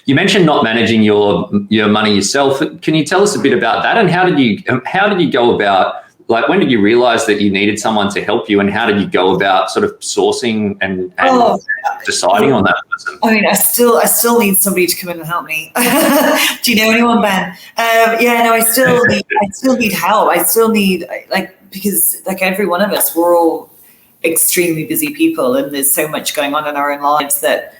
You mentioned not managing your money yourself. Can you tell us a bit about that? And how did you go about, like, when did you realize that you needed someone to help you, and how did you go about sort of sourcing and deciding on that person? I mean, I still need somebody to come in and help me. Do you know anyone, Ben? I still need help. I still need, because like every one of us, we're all extremely busy people, and there's so much going on in our own lives that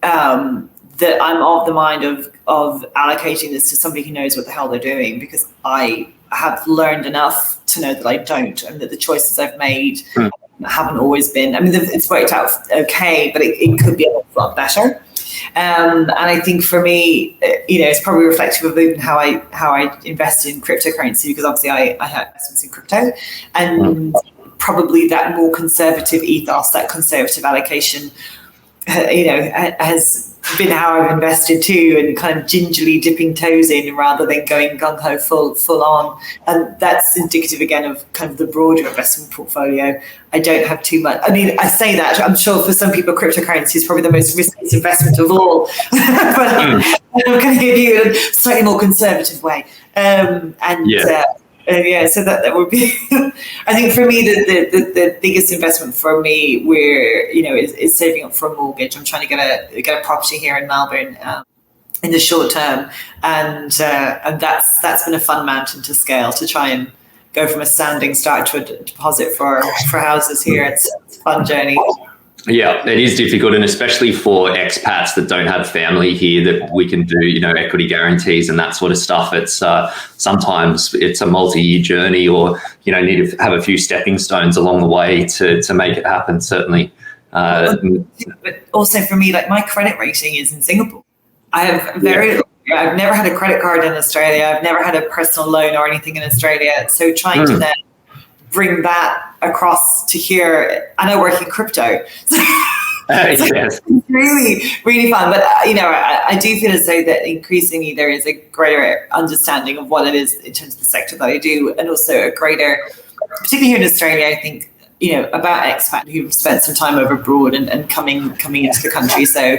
that I'm of the mind of allocating this to somebody who knows what the hell they're doing, because I have learned enough to know that I don't, and that the choices I've made haven't always been, I mean, it's worked out okay, but it could be a lot better. And I think for me, it's probably reflective of even how I invested in cryptocurrency, because obviously I had investments in crypto, and probably that more conservative ethos, that conservative allocation, has been how I've invested too, and kind of gingerly dipping toes in rather than going gung-ho full on. And that's indicative again of kind of the broader investment portfolio. I don't have too much. I mean, I say that, I'm sure for some people cryptocurrency is probably the most risky investment of all, but I'm going to give you a slightly more conservative way. So that would be, I think for me, the biggest investment for me is saving up for a mortgage. I'm trying to get a property here in Melbourne in the short term, and that's been a fun mountain to scale, to try and go from a standing start to a deposit for houses here. It's a fun journey. Yeah, it is difficult, and especially for expats that don't have family here, that we can do, equity guarantees and that sort of stuff. It's sometimes it's a multi-year journey, or need to have a few stepping stones along the way to make it happen. Certainly, but also for me, like, my credit rating is in Singapore. I have I've never had a credit card in Australia. I've never had a personal loan or anything in Australia. So trying to then bring that across to here, and I work in crypto. Yes. It's really, really fun. But, I do feel as though that increasingly there is a greater understanding of what it is in terms of the sector that I do, and also a greater, particularly here in Australia, I think, about expats who've spent some time over abroad and coming into the country. So,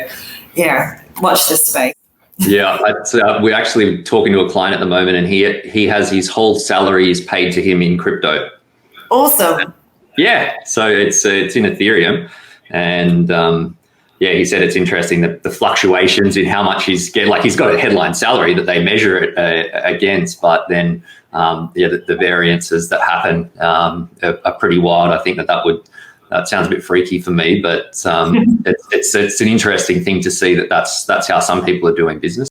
watch this space. Yeah, we're actually talking to a client at the moment, and he has his whole salary is paid to him in crypto. Awesome. Yeah, so it's in Ethereum, and he said it's interesting that the fluctuations in how much he's getting. Like, he's got a headline salary that they measure it against, but then the variances that happen are pretty wild. I think that sounds a bit freaky for me, but it's an interesting thing to see that's how some people are doing business.